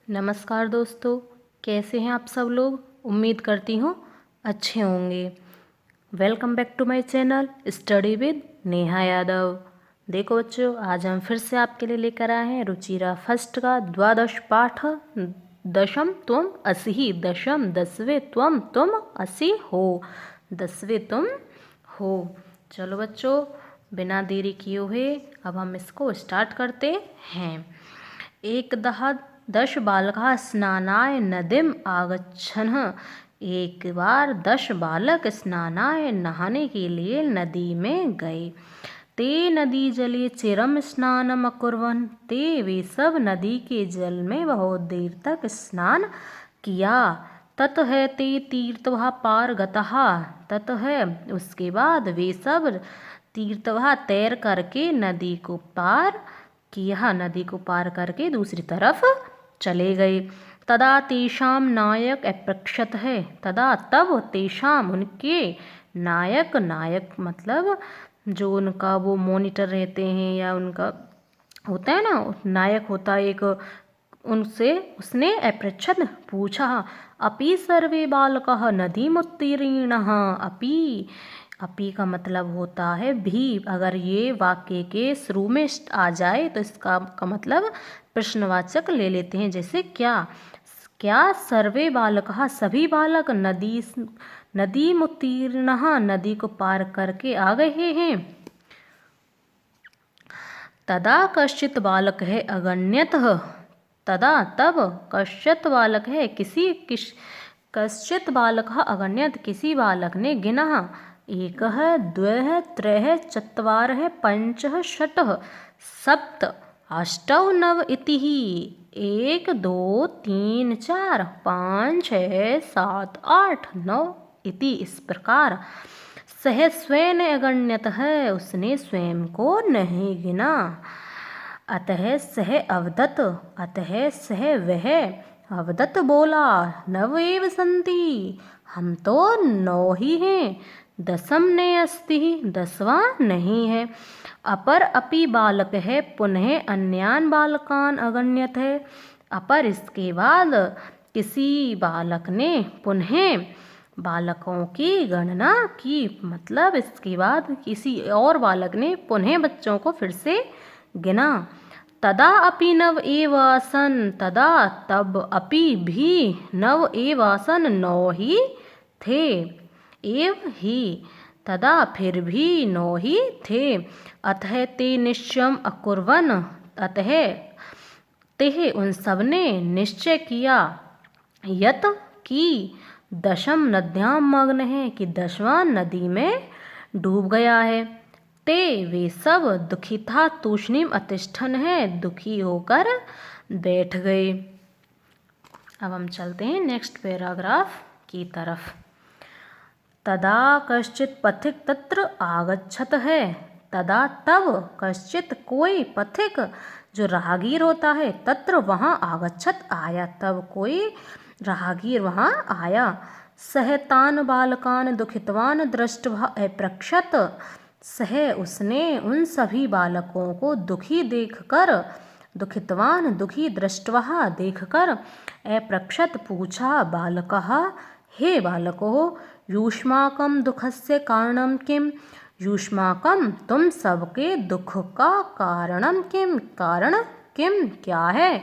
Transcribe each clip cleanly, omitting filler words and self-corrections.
नमस्कार दोस्तों, कैसे हैं आप सब लोग। उम्मीद करती हूँ अच्छे होंगे। Welcome back to my channel study with Neha Yadav. देखो बच्चों, आज हम फिर से आपके लिए लेकर आए हैं रुचिरा फर्स्ट का द्वादश पाठ। दशम तुम असि, दशम दसवें तुम असि हो, दसवें तुम हो। चलो बच्चों, बिना देरी किए हुए अब हम इसको स्टार्ट करते हैं। एकदा दश बालकाः स्नानाय नदीम आगच्छन्। एक बार 10 बालक स्नानाय नहाने के लिए नदी में गए। ते नदी जले चिरम स्नानम अकुर्वन्। ते वे सब नदी के जल में बहुत देर तक स्नान किया। ततः ते तीर्थवा पार गतः। ततः उसके बाद वे सब तीर्थवा तैर करके नदी को पार किया, नदी को पार करके दूसरी तरफ चले गए। तदा तेषाम नायक अपृक्षत है। तदा तब तेषाम उनके नायक, नायक मतलब जो उनका वो मॉनिटर रहते हैं या उनका होता है ना, नायक होता है एक, उनसे उसने अपृच्छत पूछा। अपि सर्वे बालकाः नदीमुत्तीर्णाः। अपि का मतलब होता है भी। अगर ये वाक्य के शुरू में आ जाए तो इसका का मतलब प्रश्नवाचक ले लेते हैं। जैसे क्या, क्या सर्वे बालकाः सभी बालक नदीमुत्तीर्णाः नदी को पार करके आ गए हैं। तदा कश्चित् बालक है अगण्यतः। तदा तब कश्चित् बालक है कश्चित् बालक अगण्यत किसी बालक ने गिना। एकः द्वयः त्रयः चत्वारः पञ्चः षट्ः सप्त अष्टौ नव इति। 1 2 3 4 5 6 7 8 9 इति, इस प्रकार। सह स्वयं अगण्यत है, उसने स्वयं को नहीं गिना। अतः सह अवदत, अतः सह वह अवदत बोला। नव एव सन्ति, हम तो 9 ही हैं। दशम ने अस्ति, 10वां नहीं है। अपर अपि बालक है पुनः अन्यान बालकान अगण्यत है। अपर इसके बाद किसी बालक ने पुनः बालकों की गणना की, मतलब इसके बाद किसी और बालक ने पुनः बच्चों को फिर से गिना। तदा अपि नव एव आसन, तदा तब अपि भी नव एव आसन 9 ही थे। एव ही, तदा फिर भी 9 ही थे। अतः ते निश्चयम् अकुर्वन्, अतः ते उन सब ने निश्चय किया। यत कि दशम नद्याम मग्न है, कि 10वां नदी में डूब गया है। ते वे सब दुखिता तूष्णीम अतिष्ठन है, दुखी होकर बैठ गए। अब हम चलते हैं नेक्स्ट पैराग्राफ की तरफ। तदा कश्चित पथिक तत्र आगच्छत है। तदा तब कश्चित कोई पथिक जो राहगीर होता है, तत्र वहाँ आगच्छत आया, तब कोई राहगीर वहाँ आया। सह तान बालकान दुखितवान दृष्ट्वा अपृक्षत। सह उसने उन सभी बालकों को दुखी देखकर, दुखितवान दुखी दृष्ट्वा देखकर, अपृक्षत पूछा। बालकः हे बालको, युष्माकं दुखस्य कारणं किम। युष्माकं तुम सबके दुख का कारणम किम, कारण किम क्या है।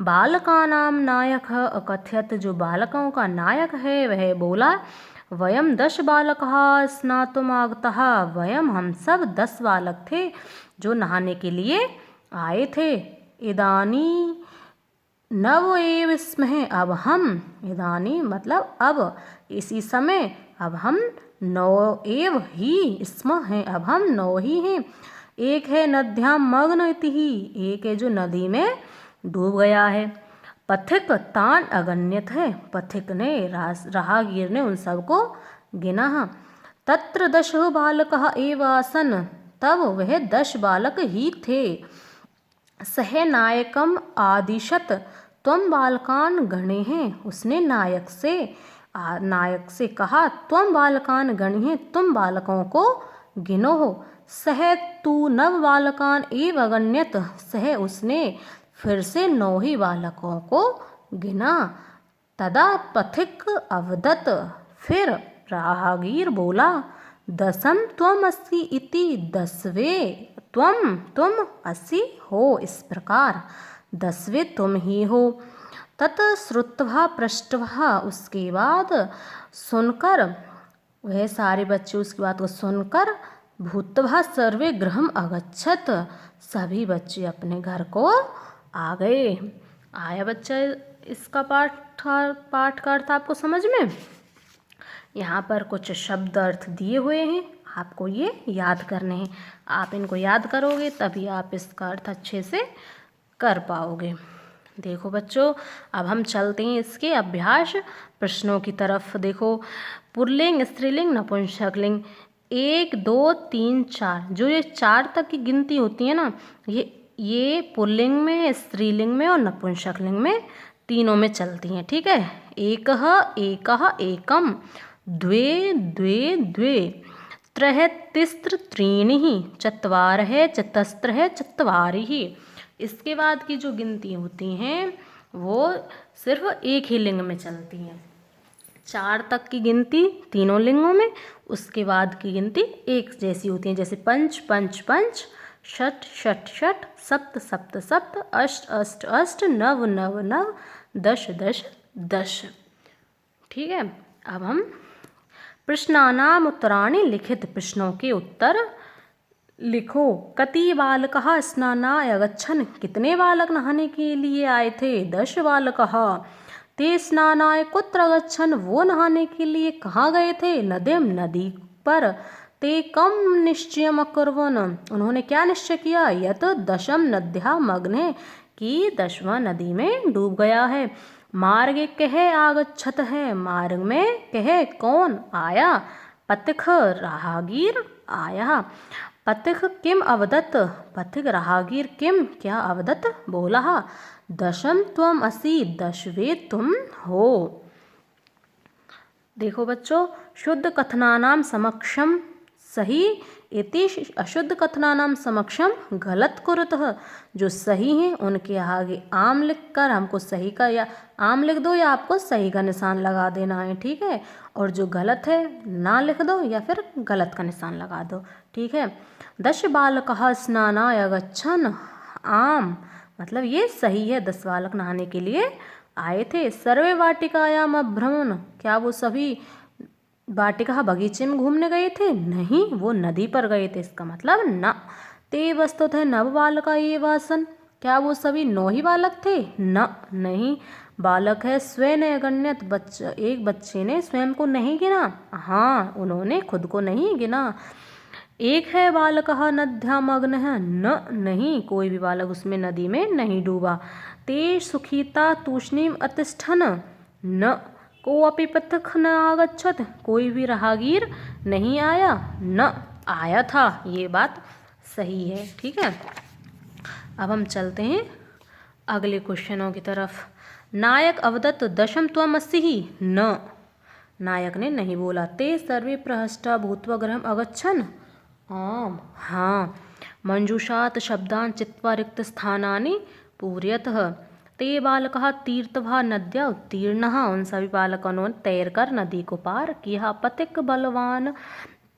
बालकानां नायक अकथयत, जो बालकों का नायक है वह बोला। वयम 10 बालकाः स्नातुम् आगताः। वयम हम सब 10 बालक थे जो नहाने के लिए आए थे। इदानी नव एव स्मः, अब हम, इदानी मतलब अब, इसी समय, अब हम 9 एव ही स्म हैं, अब हम 9 ही हैं। एक है नद्याम मग्न इति, एक है जो नदी में डूब गया है। पथिक तान अगण्यत है, पथिक ने राहगीर ने उन सबको गिना। तत्र 10 बालकाः एव आसन, तब वह 10 बालक ही थे। सह नायकम आदिशत, त्वम बालकान गणे हैं, उसने नायक से कहा, त्वम बालकान गणे हैं, तुम बालकों को गिनो हो। सह तू 9 बालकान एव अगण्यत, सह उसने फिर से 9 ही बालकों को गिना। तदा पथिक अवदत, फिर राहगीर बोला, दशम त्वम अस्सी इति, दसवें तुम अस्सी हो, इस प्रकार 10वें तुम ही हो। तत् श्रुत्वा पृष्टवा, उसके बाद सुनकर, वह सारे बच्चे उसकी बात को सुनकर, भूतवा सर्वे गृहम अगच्छत, सभी बच्चे अपने घर को आ गए। आया बच्चा इसका पाठ का अर्थ आपको समझ में? यहाँ पर कुछ शब्द अर्थ दिए हुए हैं, आपको ये याद करने हैं। आप इनको याद करोगे तभी आप इसका अर्थ अच्छे से कर पाओगे। देखो बच्चों, अब हम चलते हैं इसके अभ्यास प्रश्नों की तरफ। देखो, पुल्लिंग, स्त्रीलिंग, नपुंसकलिंग, 1 2 3 4, जो ये 4 तक की गिनती होती है ना, ये पुल्लिंग में, स्त्रीलिंग में और नपुंसकलिंग में, तीनों में चलती हैं। ठीक है, एकः एकः एकम, द्वे द्वे द्वे, त्रयः तिस्त्र त्रीणिः, चत्वारः चतस्त्रः चत्वारिः। इसके बाद की जो गिनती होती हैं वो सिर्फ एक ही लिंग में चलती हैं। 4 तक की गिनती तीनों लिंगों में, उसके बाद की गिनती एक जैसी होती है, जैसे पंच पंच पंच, षट षट षट, सप्त सप्त सप्त, अष्ट अष्ट अष्ट, नव नव नव, दश दश दश। ठीक है, अब हम प्रश्नानाम उत्तराणि लिखित, प्रश्नों के उत्तर लिखो। कति बालकः स्नानाय अगच्छन्, कितने बालक नहाने के लिए आए थे? 10 बालकः। ते स्नानाय कुत्र अगच्छन्, वो नहाने के लिए कहाँ गए थे? नदीम, नदी पर। ते कम निश्चयम् अकुर्वन्, उन्होंने क्या निश्चय किया? यत दशम नद्याः मग्ने, कि 10वां नदी में डूब गया है। मार्गे कः आगच्छत है, मार्ग में कः कौन आया? पथिक, राहगीर आया। पथिक किम अवदत, पथिक राहगीर किम क्या अवदत बोला? दशम त्वम असि, 10वें तुम हो। देखो बच्चों, शुद्ध कथनानाम समक्षम सही इति, अशुद्ध कथनानाम समक्षम गलत कुरुतः, जो सही हैं उनके आगे आम लिखकर हमको सही का, या आम लिख दो या आपको सही का निशान लगा देना है। ठीक है, और जो गलत है ना लिख दो या फिर गलत का निशान लगा दो। ठीक है, 10 बालकः स्नानाय अगच्छन्, आम मतलब ये सही है, 10 बालक नहाने के लिए आए थे। सर्वे वाटिकायाम अभ्रमन्, क्या वो सभी वाटिका बगीचे में घूमने गए थे? नहीं, वो नदी पर गए थे, इसका मतलब न। ते वस्तुतः नव बालका ये वासन, क्या वो सभी 9 ही बालक थे? न, नहीं। बालक है स्वयं अगण्यत, बच्चा, एक बच्चे ने स्वयं को नहीं गिना। हाँ, उन्होंने खुद को नहीं गिना। एक है बालकः नद्यामग्न है, न, नहीं, कोई भी बालक उसमें नदी में नहीं डूबा। ते सुखिता तूष्णीम अतिष्ठन्, न, कोऽपि पथिक न आगच्छत, कोई भी राहगीर नहीं आया। न, आया था, ये बात सही है। ठीक है, अब हम चलते हैं अगले क्वेश्चनों की तरफ। नायक अवदत दशम त्वम अस्सि, न, नायक ने नहीं बोला। ते सर्वे प्रहष्टा भूत्वा गृहम् अगच्छन्, आम, हाँ। मंजूषात् शब्दान् चित्वा रिक्त स्थानानि पूरयतः, ते बालकः तीर्थवा नद्या उत्तीर्णः, उन सभी बालकों ने तैरकर नदी को पार किया।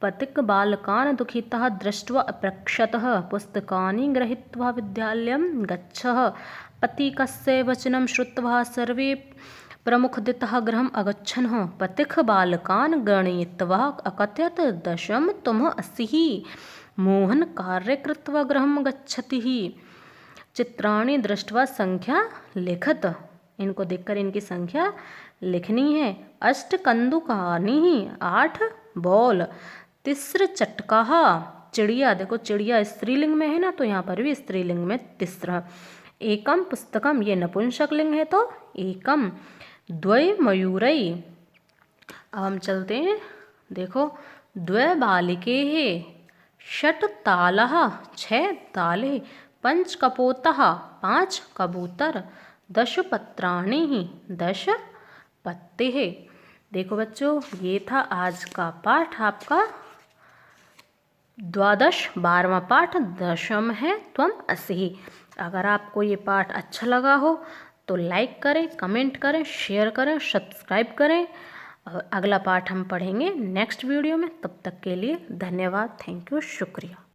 पथिक बालकान् दुःखितः दृष्ट्वा अपृच्छतः, पुस्तकानि गृहीत्वा विद्यालयं गच्छः। पथिकस्य वचनं श्रुत्वा सर्वे प्रमुखदितः गृहम् अगच्छन्। पथिक बालकान् गणयित्वा अकथयत्, दशम तुम अस्सि। मोहन कार्य कृत्वा गृहं गच्छति। चित्राणि दृष्ट्वा संख्या लिखत, इनको देखकर इनकी संख्या लिखनी है। अष्ट कंदुकानि, 8 बॉल। तिस्र चटकाः, चिड़िया, देखो चिड़िया स्त्रीलिंग में है ना, तो यहाँ पर भी स्त्रीलिंग में तिस्र। एकम पुस्तकम, ये नपुंसकलिंग है तो एकम। द्वय मयूरै, अब हम चलते हैं। देखो, द्वय बालिके है, षट तालः, 6 ताले। पंच कपोतः, 5 कबूतर। 10 पत्राणि, 10 पत्ते हैं। देखो बच्चों, ये था आज का पाठ आपका 12वां पाठ, दशम है त्वम अस्सि। अगर आपको ये पाठ अच्छा लगा हो तो लाइक करें, कमेंट करें, शेयर करें, सब्सक्राइब करें। और अगला पार्ट हम पढ़ेंगे नेक्स्ट वीडियो में। तब तक के लिए धन्यवाद, थैंक यू, शुक्रिया।